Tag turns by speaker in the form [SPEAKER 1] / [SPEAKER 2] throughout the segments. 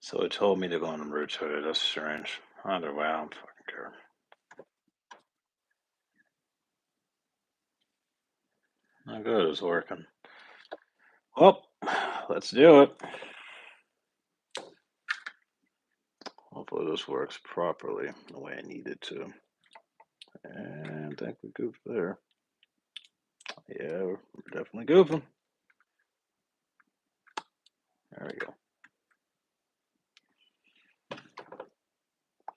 [SPEAKER 1] So it told me to go on and rotate it. That's strange. Either way, I don't fucking care. Not good. It's working. Well, let's do it. Hopefully this works properly the way I need it to. And I think we goofed there. Yeah, we're definitely goofing. There we go.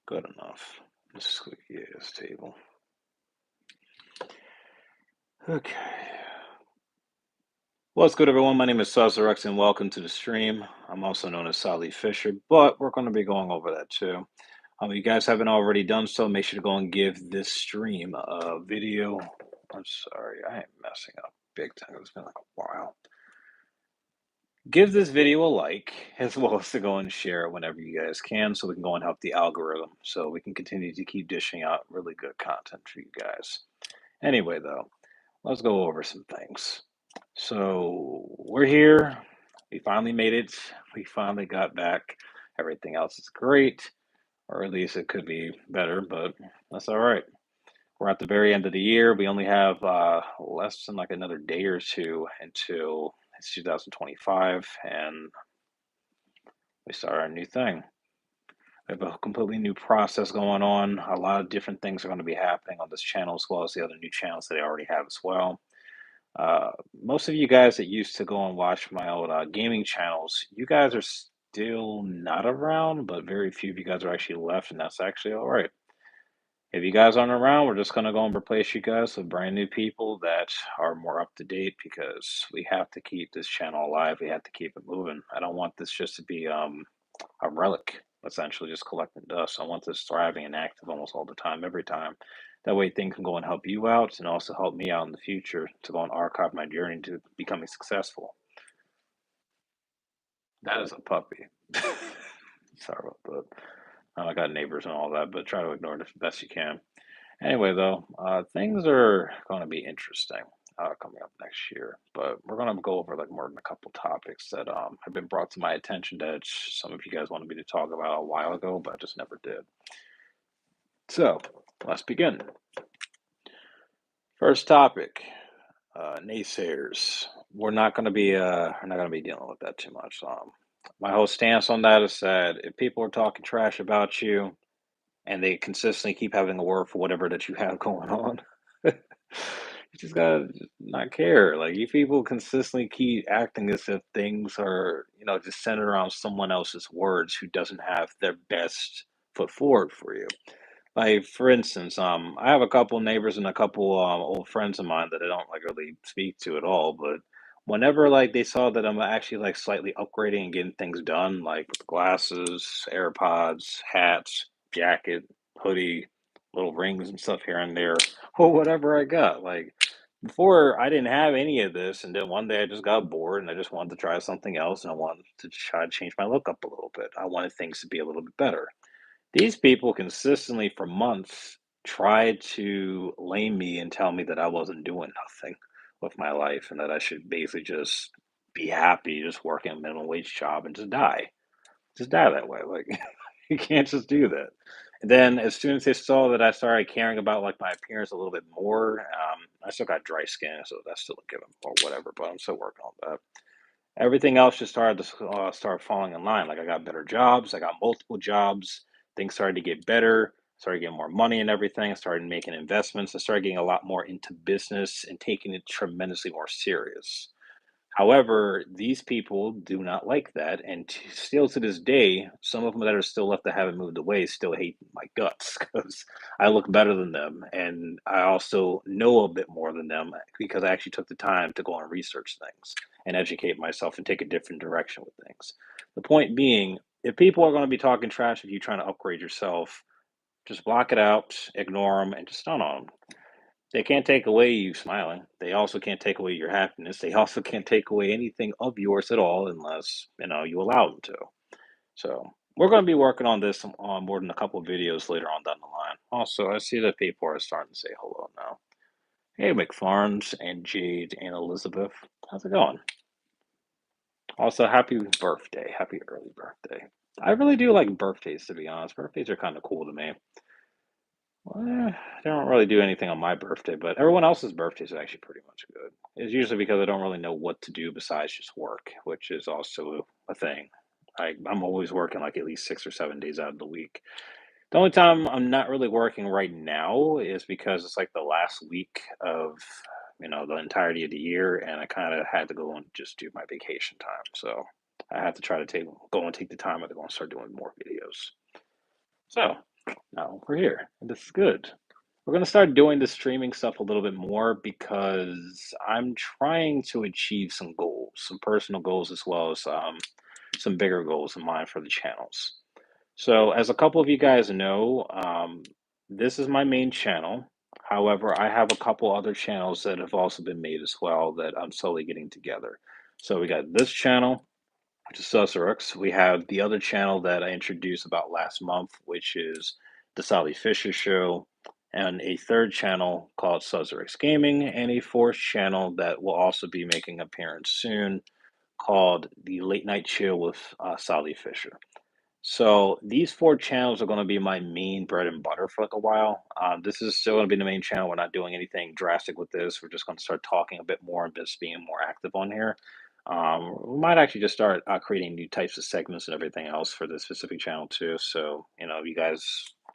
[SPEAKER 1] Good enough. Let's click yes table. Okay. What's good, everyone? My name is Salih, and welcome to the stream. I'm also known as Salih Fisher, but we're going to be going over that too. If you guys haven't already done so, make sure to go and give this stream a video. I'm sorry, I am messing up big time. It's been like a while. Give this video a like, as well as to go and share it whenever you guys can, so we can go and help the algorithm, so we can continue to keep dishing out really good content for you guys. Anyway, though, let's go over some things. So we're here. We finally made it. We finally got back. Everything else is great, or at least it could be better, but that's all right. We're at the very end of the year. We only have less than like another day or two until it's 2025, and we start our new thing. We have a completely new process going on. A lot of different things are going to be happening on this channel, as well as the other new channels that I already have as well. Most of you guys that used to go and watch my old gaming channels, you guys are still not around, but very few of you guys are actually left, and that's actually all right. If you guys aren't around, we're just gonna go and replace you guys with brand new people that are more up to date because we have to keep this channel alive. We have to keep it moving. I don't want this just to be a relic, essentially just collecting dust. I want this thriving and active almost all the time, every time. That way, things can go and help you out and also help me out in the future to go and archive my journey to becoming successful. That is a puppy. Sorry about that. I got neighbors and all that, but try to ignore it as best you can. Anyway, though, things are going to be interesting coming up next year, but we're going to go over like more than a couple topics that have been brought to my attention that some of you guys wanted me to talk about a while ago, but I just never did. So let's begin. First topic: naysayers. We're not going to be dealing with that too much. My whole stance on that is that if people are talking trash about you and they consistently keep having a word for whatever that you have going on. You just gotta not care. Like you people consistently keep acting as if things are, just centered around someone else's words who doesn't have their best foot forward for you. Like for instance, I have a couple neighbors and a couple old friends of mine that I don't like really speak to at all, but whenever like they saw that I'm actually like slightly upgrading and getting things done, like with glasses, AirPods, hats, jacket, hoodie, little rings and stuff here and there, or whatever I got. Like before, I didn't have any of this, and then one day I just got bored and I just wanted to try something else, and I wanted to try to change my look up a little bit. I wanted things to be a little bit better. These people consistently for months tried to lame me and tell me that I wasn't doing nothing with my life and that I should basically just be happy just working a minimum wage job and just die. Just die that way. Like you can't just do that. And then as soon as they saw that I started caring about like my appearance a little bit more, I still got dry skin, so that's still a given or whatever. But I'm still working on that. Everything else just started to start falling in line. Like I got better jobs, I got multiple jobs. Things started to get better. Started getting more money and everything. I started making investments. I started getting a lot more into business and taking it tremendously more serious. However, these people do not like that, and still to this day, some of them that are still left that haven't moved away still hate my guts because I look better than them, and I also know a bit more than them because I actually took the time to go and research things and educate myself and take a different direction with things. The point being, if people are going to be talking trash if you trying to upgrade yourself, just block it out, ignore them, and just stun on them. They can't take away you smiling. They also can't take away your happiness. They also can't take away anything of yours at all unless, you allow them to. So we're going to be working on this on more than a couple of videos later on down the line. Also, I see that people are starting to say hello now. Hey, McFarns and Jade and Elizabeth. How's it going? Also, happy birthday. Happy early birthday. I really do like birthdays, to be honest. Birthdays are kind of cool to me. Well, they don't really do anything on my birthday, but everyone else's birthdays are actually pretty much good. It's usually because I don't really know what to do besides just work, which is also a thing. I'm always working like at least 6 or 7 days out of the week. The only time I'm not really working right now is because it's like the last week of, the entirety of the year, and I kind of had to go and just do my vacation time. So I have to try to go and take the time to go and start doing more videos. So now we're here, and this is good. We're gonna start doing the streaming stuff a little bit more because I'm trying to achieve some goals, some personal goals as well as some bigger goals in mind for the channels. So, as a couple of you guys know, this is my main channel. However, I have a couple other channels that have also been made as well that I'm slowly getting together. So we got this channel, which is Susserex. We have the other channel that I introduced about last month, which is the Salih Show, and a third channel called Susserex Gaming, and a fourth channel that will also be making an appearance soon called the Late Night Chill with Sally Fisher. So these four channels are going to be my main bread and butter for like a while. This is still going to be the main channel. We're not doing anything drastic with this. We're just going to start talking a bit more and just being more active on here. We might actually just start creating new types of segments and everything else for this specific channel too. So, you guys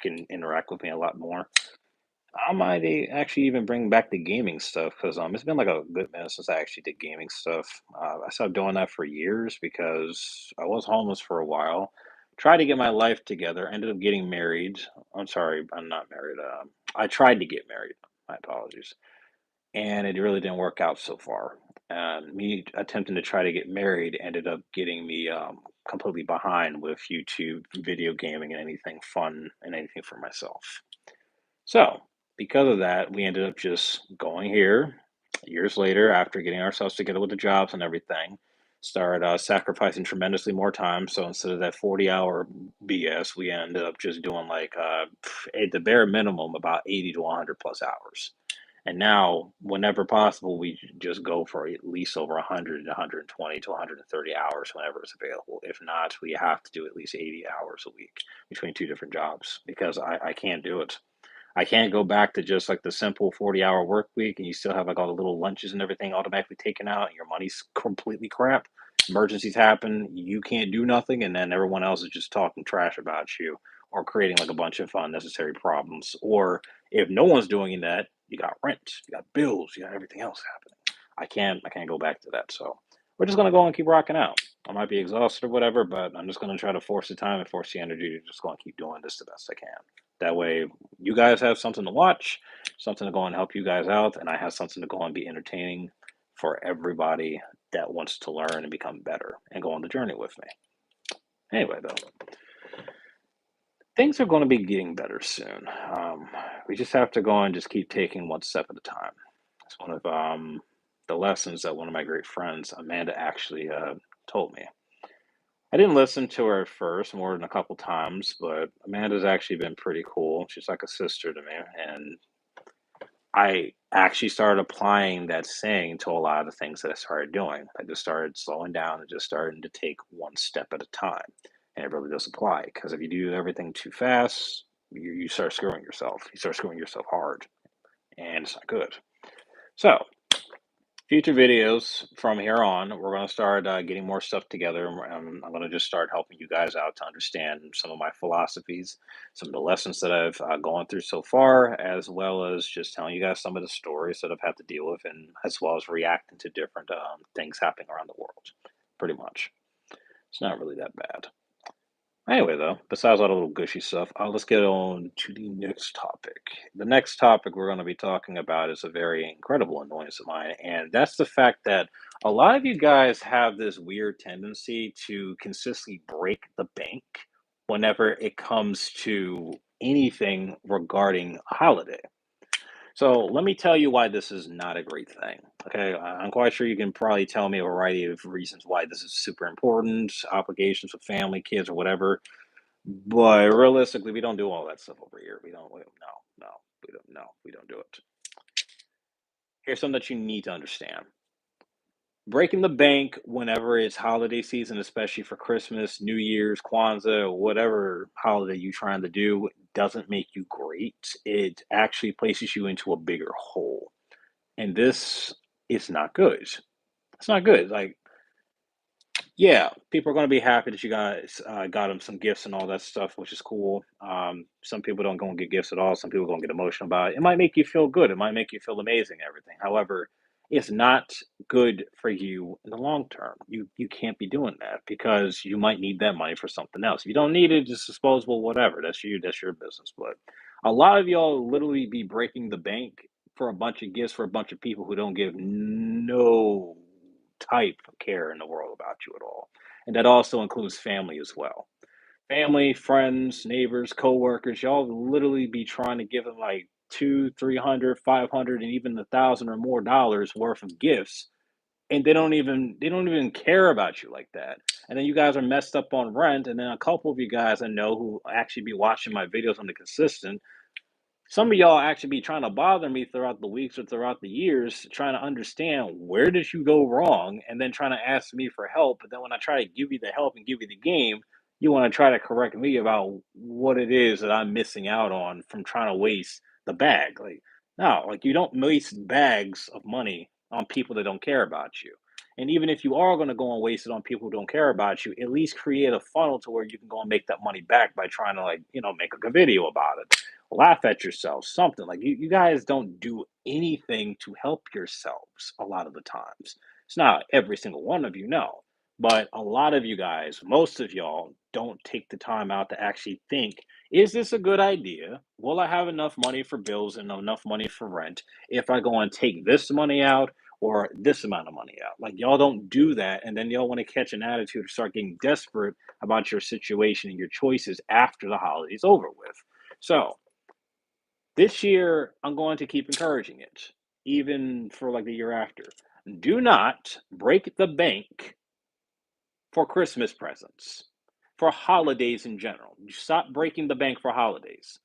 [SPEAKER 1] can interact with me a lot more. I might actually even bring back the gaming stuff because it's been like a good minute since I actually did gaming stuff. I stopped doing that for years because I was homeless for a while. Tried to get my life together. Ended up getting married. I'm sorry, I'm not married. I tried to get married. My apologies, and it really didn't work out so far. And me attempting to try to get married ended up getting me completely behind with YouTube, video gaming, and anything fun and anything for myself. So, because of that, we ended up just going here years later after getting ourselves together with the jobs and everything. Started sacrificing tremendously more time. So instead of that 40-hour BS, we ended up just doing like at the bare minimum about 80 to 100 plus hours. And now, whenever possible, we just go for at least over 100 to 120 to 130 hours whenever it's available. If not, we have to do at least 80 hours a week between two different jobs because I can't do it. I can't go back to just like the simple 40-hour work week and you still have like all the little lunches and everything automatically taken out and your money's completely crap. Emergencies happen, you can't do nothing, and then everyone else is just talking trash about you or creating like a bunch of unnecessary problems. Or if no one's doing that, you got rent, you got bills, you got everything else happening. I can't go back to that. So we're just gonna go and keep rocking out. I might be exhausted or whatever, but I'm just gonna try to force the time and force the energy to just go and keep doing this the best I can. That way, you guys have something to watch, something to go and help you guys out, and I have something to go and be entertaining for everybody that wants to learn and become better and go on the journey with me. Anyway, though, things are going to be getting better soon. We just have to go and just keep taking one step at a time. It's one of the lessons that one of my great friends, Amanda, actually told me. I didn't listen to her at first more than a couple times, but Amanda's actually been pretty cool. She's like a sister to me, and I actually started applying that saying to a lot of the things that I started doing. I just started slowing down and just starting to take one step at a time. And it really does apply because if you do everything too fast, you start screwing yourself. You start screwing yourself hard, and it's not good. So, future videos from here on, we're going to start getting more stuff together. I'm going to just start helping you guys out to understand some of my philosophies, some of the lessons that I've gone through so far, as well as just telling you guys some of the stories that I've had to deal with, and as well as reacting to different things happening around the world. Pretty much. It's not really that bad. Anyway, though, besides all the little gushy stuff, let's get on to the next topic. The next topic we're going to be talking about is a very incredible annoyance of mine, and that's the fact that a lot of you guys have this weird tendency to consistently break the bank whenever it comes to anything regarding a holiday. So let me tell you why this is not a great thing. Okay, I'm quite sure you can probably tell me a variety of reasons why this is super important, obligations with family, kids, or whatever. But realistically, we don't do all that stuff over here. No, we don't do it. Here's something that you need to understand. breaking the bank whenever it's holiday season, especially for Christmas, New Year's, Kwanzaa, or whatever holiday you're trying to do, doesn't make you great. It actually places you into a bigger hole. And this is not good. It's not good. Like, yeah, people are gonna be happy that you guys got them some gifts and all that stuff, which is cool. Some people don't go and get gifts at all. Some people gonna get emotional about it. It might make you feel good. It might make you feel amazing. Everything. However, it's not good for you in the long term. You can't be doing that because you might need that money for something else. If you don't need it, just disposable, whatever. That's you. That's your business. But a lot of y'all literally be breaking the bank for a bunch of gifts for a bunch of people who don't give no type of care in the world about you at all. And that also includes family as well. Family, friends, neighbors, coworkers, y'all literally be trying to give them like two, 300, 500, and even 1,000 or more dollars worth of gifts. And they don't even care about you like that. And then you guys are messed up on rent. And then a couple of you guys I know who actually be watching my videos on the consistent, some of y'all actually be trying to bother me throughout the weeks or throughout the years, trying to understand where did you go wrong, and then trying to ask me for help. But then when I try to give you the help and give you the game, you want to try to correct me about what it is that I'm missing out on from trying to waste the bag. Like, no, like you don't waste bags of money on people that don't care about you. And even if you are going to go and waste it on people who don't care about you, at least create a funnel to where you can go and make that money back by trying to, like, make a video about it, laugh at yourself, something like you guys don't do anything to help yourselves a lot of the times. It's not every single one of you, no, but a lot of you guys, most of y'all, don't take the time out to actually think, is this a good idea? Will I have enough money for bills and enough money for rent if I go and take this money out or this amount of money out? Like, y'all don't do that, and then y'all want to catch an attitude or start getting desperate about your situation and your choices after the holiday's over with. So this year, I'm going to keep encouraging it, even for like the year after. Do not break the bank for Christmas presents, for holidays in general. Stop breaking the bank for holidays.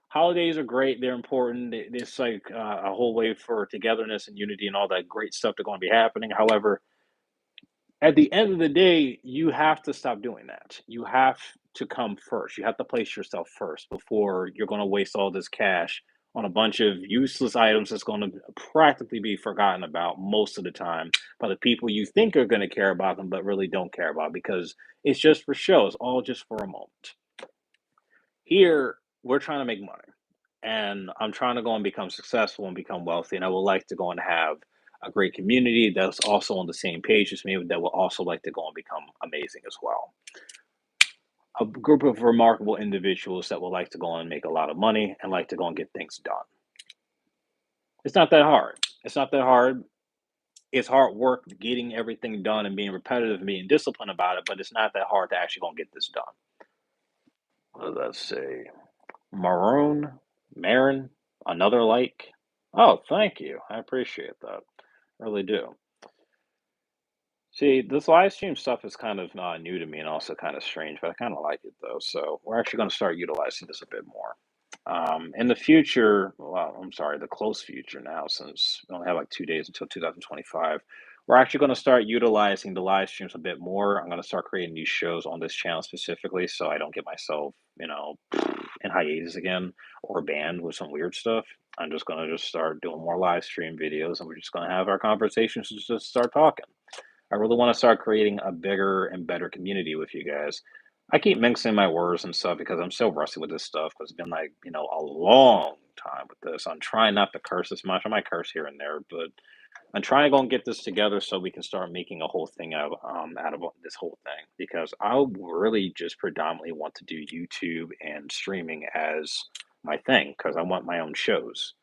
[SPEAKER 1] Holidays are great; they're important. It's like a whole way for togetherness and unity and all that great stuff that's going to be happening. However, at the end of the day, you have to stop doing that. You have to come first. You have to place yourself first before you're going to waste all this cash on a bunch of useless items that's going to practically be forgotten about most of the time by the people you think are going to care about them, but really don't care about because it's just for show. It's all just for a moment. Here, we're trying to make money, and I'm trying to go and become successful and become wealthy, and I would like to go and have a great community that's also on the same page as me that will also like to go and become amazing as well. A group of remarkable individuals that would like to go and make a lot of money and like to go and get things done. It's not that hard. It's not that hard. It's hard work getting everything done and being repetitive and being disciplined about it, but it's not that hard to actually go and get this done. What does that say? Maroon, Marin, another like. Oh, thank you. I appreciate that. Really do. See, this live stream stuff is kind of new to me and also kind of strange, but I kind of like it though. So we're actually going to start utilizing this a bit more. In the future, well, I'm sorry, the close future now, since we only have like 2 days until 2025, we're actually going to start utilizing the live streams a bit more. I'm going to start creating new shows on this channel specifically so I don't get myself, in hiatus again or banned with some weird stuff. I'm just going to just start doing more live stream videos and we're just going to have our conversations and just start talking. I really want to start creating a bigger and better community with you guys. I keep mixing my words and stuff because I'm so rusty with this stuff because it's been like, a long time with this. I'm trying not to curse as much. I might curse here and there, but I'm trying to go and get this together so we can start making a whole thing out of this whole thing because I really just predominantly want to do YouTube and streaming as my thing because I want my own shows.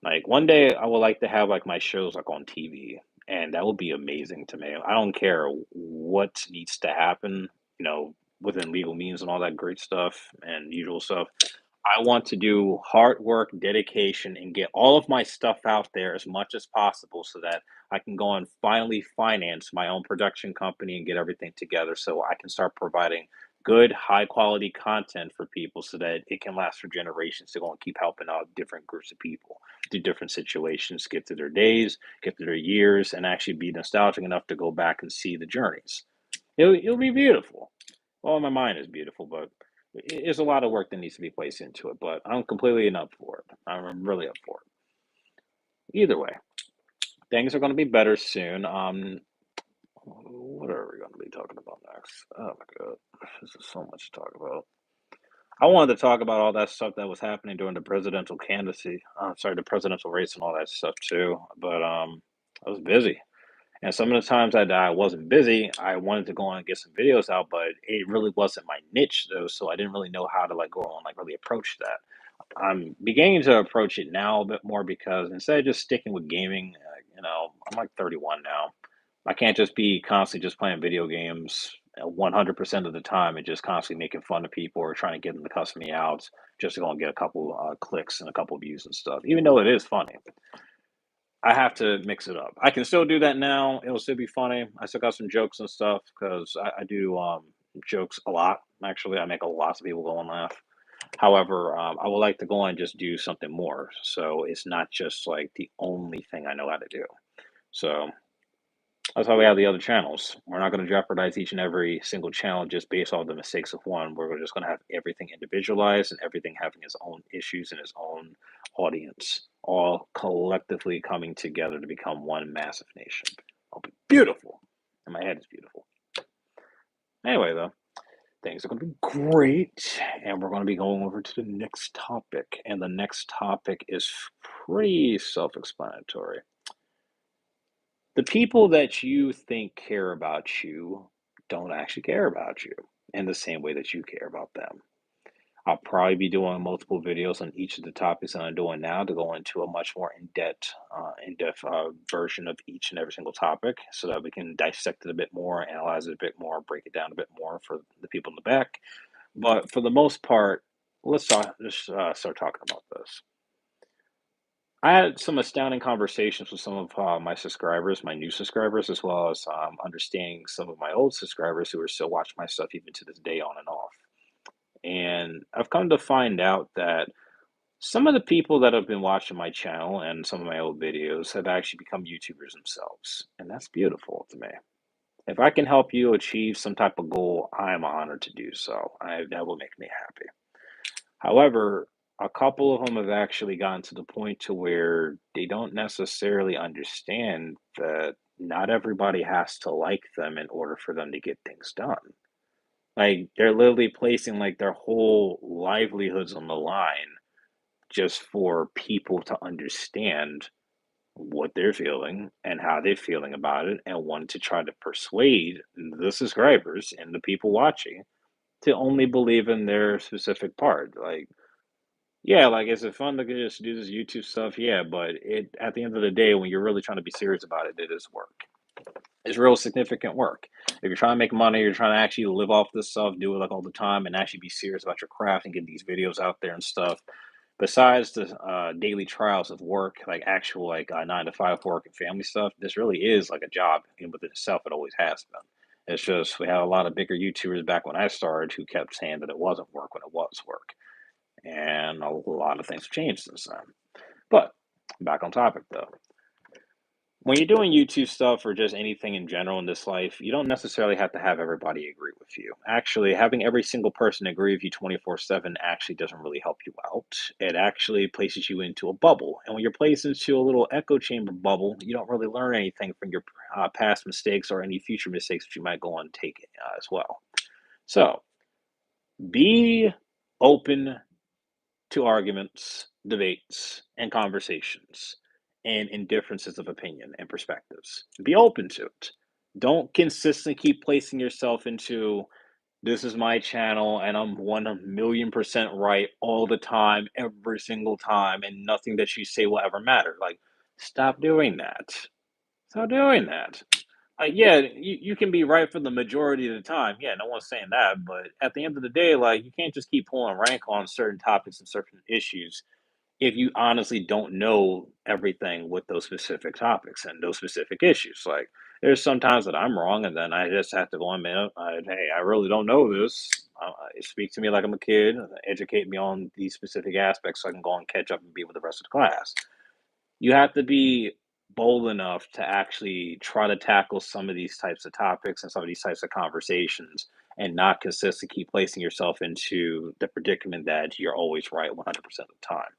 [SPEAKER 1] Like one day I would like to have like my shows like on TV, and that would be amazing to me. I don't care what needs to happen, you know, within legal means and all that great stuff and usual stuff. I want to do hard work, dedication, and get all of my stuff out there as much as possible so that I can go and finally finance my own production company and get everything together so I can start providing good, high quality content for people so that it can last for generations to go and keep helping out different groups of people through different situations, get through their days, get through their years, and actually be nostalgic enough to go back and see the journeys. It'll be beautiful. Well, my mind is beautiful, but it's a lot of work that needs to be placed into it. But I'm completely up for it. I'm really up for it. Either way, things are going to be better soon. What are we going to be talking about next? Oh my god, this is so much to talk about. I wanted to talk about all that stuff that was happening during the presidential candidacy. Sorry, the presidential race and all that stuff too. But I was busy. And some of the times that I wasn't busy, I wanted to go on and get some videos out, but it really wasn't my niche though, so I didn't really know how to like go on like really approach that. I'm beginning to approach it now a bit more because instead of just sticking with gaming, I'm like 31 now. I can't just be constantly just playing video games 100% of the time and just constantly making fun of people or trying to get them to cuss me out just to go and get a couple clicks and a couple views and stuff. Even though it is funny, I have to mix it up. I can still do that now. It'll still be funny. I still got some jokes and stuff because I do jokes a lot. Actually, I make a lot of people go and laugh. However, I would like to go and just do something more. So it's not just like the only thing I know how to do. So that's why we have the other channels. We're not going to jeopardize each and every single channel just based off the mistakes of one. We're just going to have everything individualized and everything having its own issues and its own audience, all collectively coming together to become one massive nation. It'll be beautiful. And my head is beautiful. Anyway, though, things are going to be great. And we're going to be going over to the next topic. And the next topic is pretty self explanatory. The people that you think care about you don't actually care about you in the same way that you care about them. I'll probably be doing multiple videos on each of the topics that I'm doing now to go into a much more in-depth version of each and every single topic, so that we can dissect it a bit more, analyze it a bit more, break it down a bit more for the people in the back. But for the most part, let's start talking about this. I had some astounding conversations with some of my subscribers, my new subscribers, as well as understanding some of my old subscribers who are still watching my stuff even to this day on and off. And I've come to find out that some of the people that have been watching my channel and some of my old videos have actually become YouTubers themselves. And that's beautiful to me. If I can help you achieve some type of goal, I am honored to do so. That will make me happy. However, a couple of them have actually gotten to the point to where they don't necessarily understand that not everybody has to like them in order for them to get things done. Like they're literally placing like their whole livelihoods on the line just for people to understand what they're feeling and how they're feeling about it and want to try to persuade the subscribers and the people watching to only believe in their specific part. Like yeah, like, is it fun to just do this YouTube stuff? Yeah, but it at the end of the day, when you're really trying to be serious about it, it is work. It's real significant work. If you're trying to make money, you're trying to actually live off this stuff, do it like all the time, and actually be serious about your craft and get these videos out there and stuff. Besides the daily trials of work, like actual like 9 to 5 work and family stuff, this really is like a job in within itself. It always has been. It's just we had a lot of bigger YouTubers back when I started who kept saying that it wasn't work when it was work. And a lot of things have changed since then. But back on topic though. When you're doing YouTube stuff or just anything in general in this life, you don't necessarily have to have everybody agree with you. Actually, having every single person agree with you 24/7 actually doesn't really help you out. It actually places you into a bubble. And when you're placed into a little echo chamber bubble, you don't really learn anything from your past mistakes or any future mistakes that you might go on and take as well. So be open to arguments, debates, and conversations, and indifferences of opinion and perspectives. Be open to it. Don't consistently keep placing yourself into this is my channel and I'm 1,000,000% right all the time, every single time, and nothing that you say will ever matter. Like, stop doing that. Stop doing that. Yeah, you can be right for the majority of the time. Yeah, no one's saying that. But at the end of the day, like, you can't just keep pulling rank on certain topics and certain issues if you honestly don't know everything with those specific topics and those specific issues. Like, There's sometimes that I'm wrong, and then I just have to go on, man. Hey, I really don't know this. Speak to me like I'm a kid. Educate me on these specific aspects so I can go and catch up and be with the rest of the class. You have to be bold enough to actually try to tackle some of these types of topics and some of these types of conversations and not consistently keep placing yourself into the predicament that you're always right 100% of the time.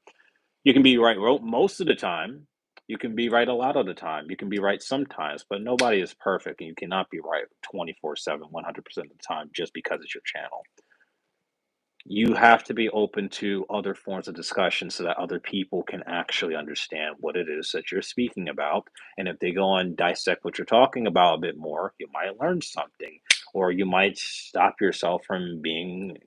[SPEAKER 1] You can be right most of the time. You can be right a lot of the time. You can be right sometimes, but nobody is perfect, and you cannot be right 24/7, 100% of the time just because it's your channel. You have to be open to other forms of discussion so that other people can actually understand what it is that you're speaking about. And if they go and dissect what you're talking about a bit more, you might learn something, or you might stop yourself from being,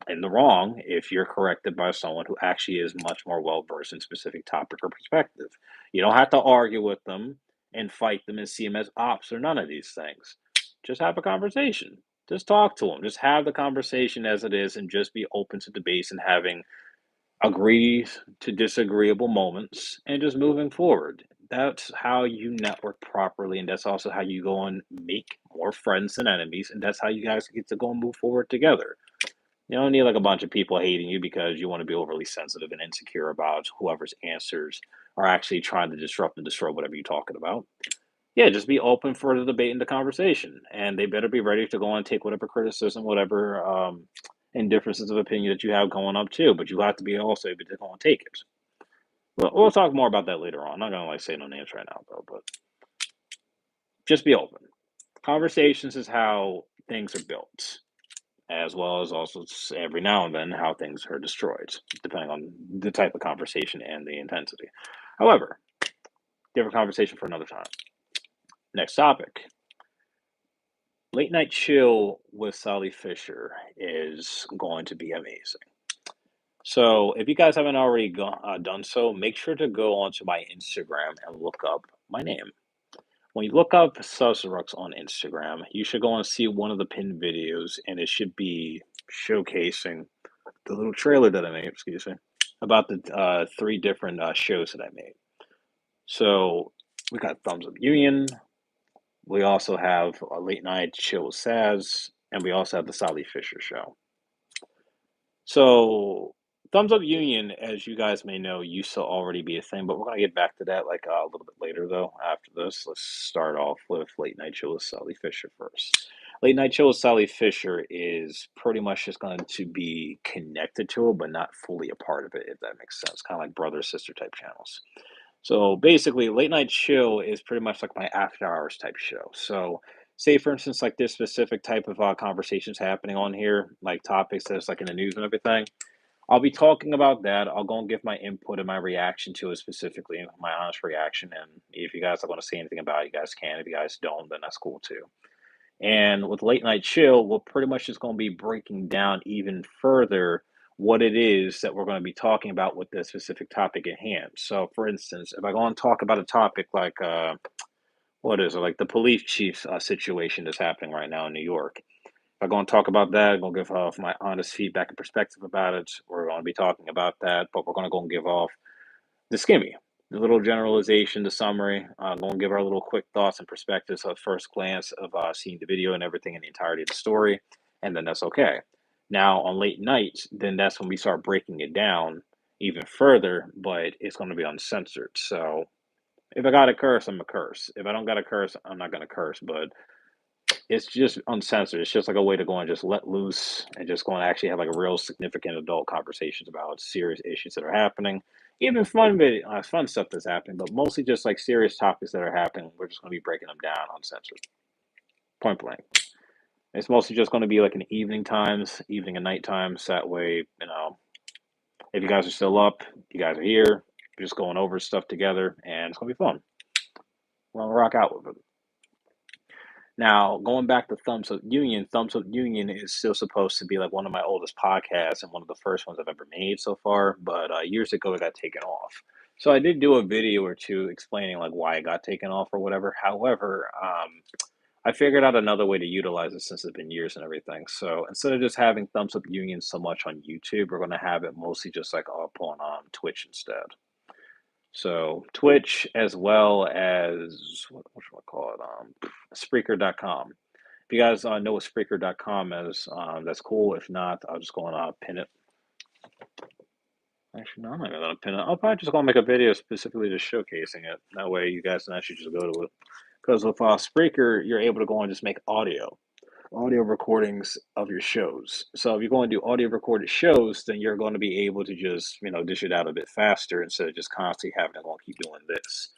[SPEAKER 1] in the wrong if you're corrected by someone who actually is much more well versed in specific topic or perspective. You don't have to argue with them and fight them and see them as ops or none of these things. Just have a conversation. Just talk to them. Just have the conversation as it is and just be open to debates and having agree to disagreeable moments and just moving forward. That's how you network properly, and that's also how you go and make more friends than enemies, and that's how you guys get to go and move forward together. You don't need like a bunch of people hating you because you want to be overly sensitive and insecure about whoever's answers are actually trying to disrupt and destroy whatever you're talking about. Yeah, just be open for the debate and the conversation, and they better be ready to go on and take whatever criticism, whatever indifferences of opinion that you have going up too. But you have to be also able to go and take it. Well, we'll talk more about that later on. I'm not gonna like say no names right now though, but just be open. Conversations is how things are built, as well as also every now and then how things are destroyed, depending on the type of conversation and the intensity. However, different conversation for another time. Next topic. Late Night Chill with Sally Fisher is going to be amazing. So, if you guys haven't already done so, make sure to go onto my Instagram and look up my name. When you look up Susrux on Instagram, you should go and see one of the pinned videos, and it should be showcasing the little trailer that I made, excuse me, about the three different shows that I made. So, we got Thumbs Up Union, we also have a Late Night Chill with Saz, and we also have the Salih Fisher Show. So, Thumbs Up Union, as you guys may know, used to already be a thing, but we're going to get back to that like a little bit later, though. After this, let's start off with Late Night Chill with Salih Fisher first. Late Night Chill with Salih Fisher is pretty much just going to be connected to it, but not fully a part of it, if that makes sense. Kind of like brother sister type channels. So basically, Late Night Chill is pretty much like my after hours type show. So, say for instance, like this specific type of conversations happening on here, like topics that's like in the news and everything. I'll be talking about that. I'll go and give my input and my reaction to it specifically, my honest reaction. And if you guys are going to say anything about it, you guys can. If you guys don't, then that's cool too. And with Late Night Chill, we're pretty much just going to be breaking down even further what it is that we're going to be talking about with the specific topic at hand. So, for instance, if I go and talk about a topic like, what is it, like the police chief situation that's happening right now in New York. If I go and talk about that, I'm going to give off my honest feedback and perspective about it. We're going to be talking about that, but we're going to go and give off the skimmy, the little generalization, the summary. Go and give our little quick thoughts and perspectives at first glance of seeing the video and everything in the entirety of the story, and then that's okay. Now on late nights, then that's when we start breaking it down even further, but it's going to be uncensored. So if I got to curse, I'm a curse. If I don't got to curse, I'm not going to curse. But it's just uncensored. It's just like a way to go and just let loose and just go and actually have like a real significant adult conversations about serious issues that are happening. Even fun stuff that's happening, but mostly just like serious topics that are happening. We're just going to be breaking them down uncensored, point blank. It's mostly just going to be like in evening and night times. That way, if you guys are still up, you guys are here, we're just going over stuff together, and it's going to be fun. We're going to rock out with it. Now, going back to Thumbs Up Union is still supposed to be like one of my oldest podcasts and one of the first ones I've ever made so far, but years ago it got taken off. So I did do a video or two explaining like why it got taken off or whatever. However, I figured out another way to utilize it since it's been years and everything. So instead of just having Thumbs Up Union so much on YouTube, we're going to have it mostly just like up on Twitch instead. So Twitch as well as what should I call it? Spreaker.com. If you guys know what Spreaker.com is, that's cool. If not, I'll just go and pin it. Actually, no, I'm not gonna pin it. I'll probably just gonna make a video specifically just showcasing it. That way, you guys can actually just go to it. Because with Spreaker, you're able to go and just make audio recordings of your shows. So if you're going to do audio recorded shows, then you're going to be able to just, dish it out a bit faster instead of just constantly having to go and keep doing this.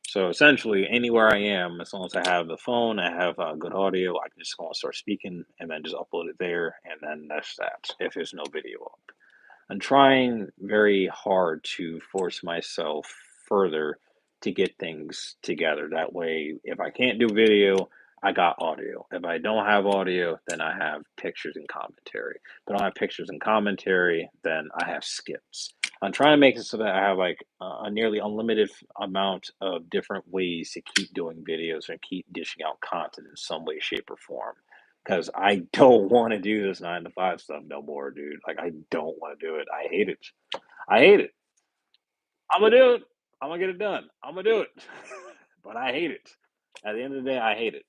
[SPEAKER 1] So essentially, anywhere I am, as long as I have the phone, I have good audio, I can just go and start speaking and then just upload it there, and then that's that, if there's no video up. I'm trying very hard to force myself further to get things together. That way, if I can't do video, I got audio. If I don't have audio, then I have pictures and commentary. If I don't have pictures and commentary, then I have skits. I'm trying to make it so that I have like a nearly unlimited amount of different ways to keep doing videos and keep dishing out content in some way, shape, or form. Because I don't want to do this 9 to 5 stuff no more, dude. Like, I don't want to do it. I hate it. I hate it. I'm gonna do it. I'm gonna get it done. I'm gonna do it. But I hate it. At the end of the day, I hate it.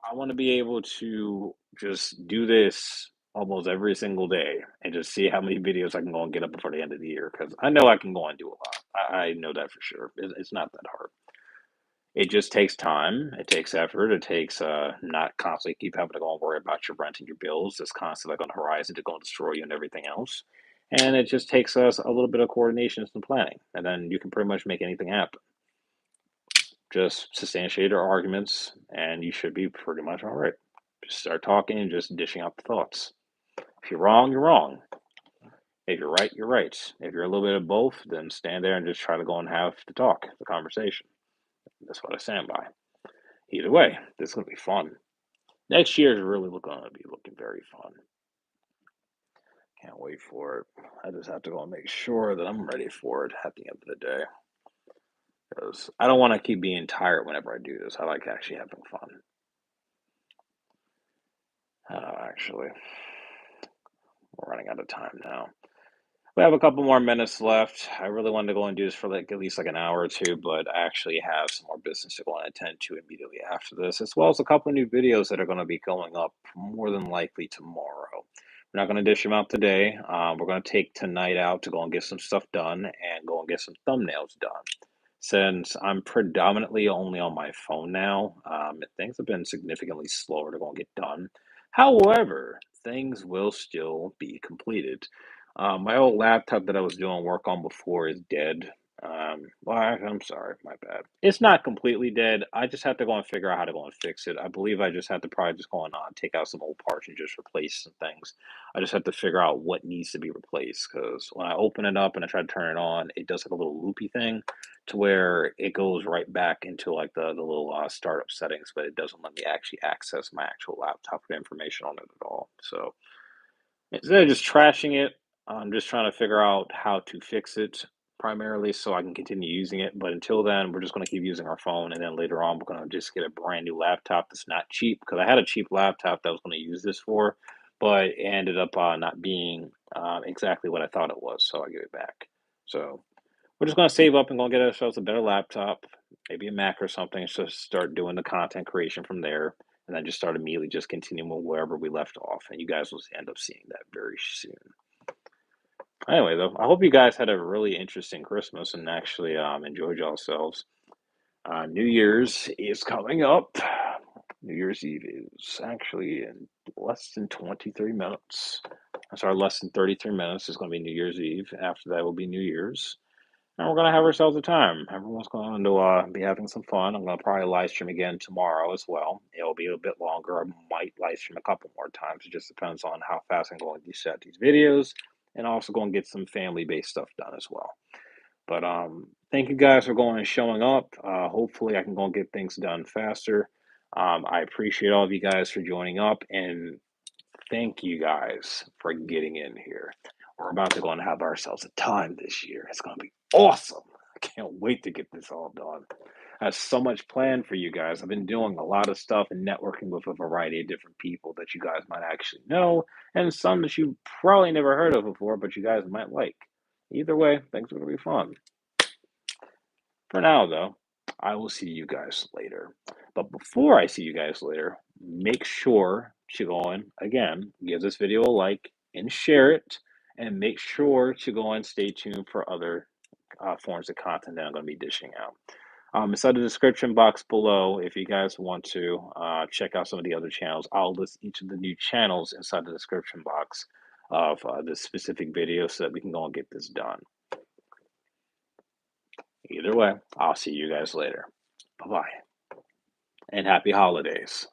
[SPEAKER 1] I want to be able to just do this almost every single day and just see how many videos I can go and get up before the end of the year. Because I know I can go and do a lot. I know that for sure. It's not that hard. It just takes time, it takes effort, it takes, not constantly keep having to go and worry about your rent and your bills that's constantly, like, on the horizon to go and destroy you and everything else, and it just takes us a little bit of coordination and some planning, and then you can pretty much make anything happen. Just substantiate our arguments, and you should be pretty much alright. Just start talking and just dishing out the thoughts. If you're wrong, you're wrong. If you're right, you're right. If you're a little bit of both, then stand there and just try to go and have the talk, the conversation. That's what I stand by. Either way, this is gonna be fun. Next year is really gonna be looking very fun. Can't wait for it. I just have to go and make sure that I'm ready for it at the end of the day. Because I don't want to keep being tired whenever I do this. I like actually having fun. Actually, we're running out of time now. We have a couple more minutes left. I really wanted to go and do this for like at least like an hour or two, but I actually have some more business to go and attend to immediately after this, as well as a couple new videos that are going to be going up more than likely tomorrow. We're not going to dish them out today. We're going to take tonight out to go and get some stuff done and go and get some thumbnails done. Since I'm predominantly only on my phone now, things have been significantly slower to go and get done. However, things will still be completed. My old laptop that I was doing work on before is dead. I'm sorry, my bad. It's not completely dead. I just have to go and figure out how to go and fix it. I believe I just have to probably just go on take out some old parts and just replace some things. I just have to figure out what needs to be replaced because when I open it up and I try to turn it on, it does like a little loopy thing to where it goes right back into like the little startup settings, but it doesn't let me actually access my actual laptop information on it at all. So instead of just trashing it, I'm just trying to figure out how to fix it primarily so I can continue using it. But until then, we're just going to keep using our phone. And then later on, we're going to just get a brand new laptop that's not cheap because I had a cheap laptop that I was going to use this for, but it ended up not being exactly what I thought it was. So I give it back. So we're just going to save up and go get ourselves a better laptop, maybe a Mac or something, so start doing the content creation from there, and then just start immediately just continuing wherever we left off. And you guys will end up seeing that very soon. Anyway, though, I hope you guys had a really interesting Christmas and actually enjoyed yourselves. New Year's is coming up. New Year's Eve is actually in less than 23 minutes. I'm sorry, less than 33 minutes is going to be New Year's Eve. After that will be New Year's. And we're gonna have ourselves a time. Everyone's going to be having some fun. I'm gonna probably live stream again tomorrow as well. It'll be a bit longer. I might live stream a couple more times. It just depends on how fast I'm going to set these videos, and also going to get some family-based stuff done as well. But thank you guys for going and showing up. Hopefully, I can go and get things done faster. I appreciate all of you guys for joining up, and thank you guys for getting in here. We're about to go and have ourselves a time this year. It's going to be awesome. I can't wait to get this all done. I have so much planned for you guys. I've been doing a lot of stuff and networking with a variety of different people that you guys might actually know, and some that you probably never heard of before, but you guys might like. Either way, things are going to be fun. For now, though, I will see you guys later. But before I see you guys later, make sure to go in again, give this video a like and share it, and make sure to go and stay tuned for other forms of content that I'm going to be dishing out. Inside the description box below, if you guys want to check out some of the other channels, I'll list each of the new channels inside the description box of this specific video so that we can go and get this done. Either way, I'll see you guys later. Bye bye, and happy holidays.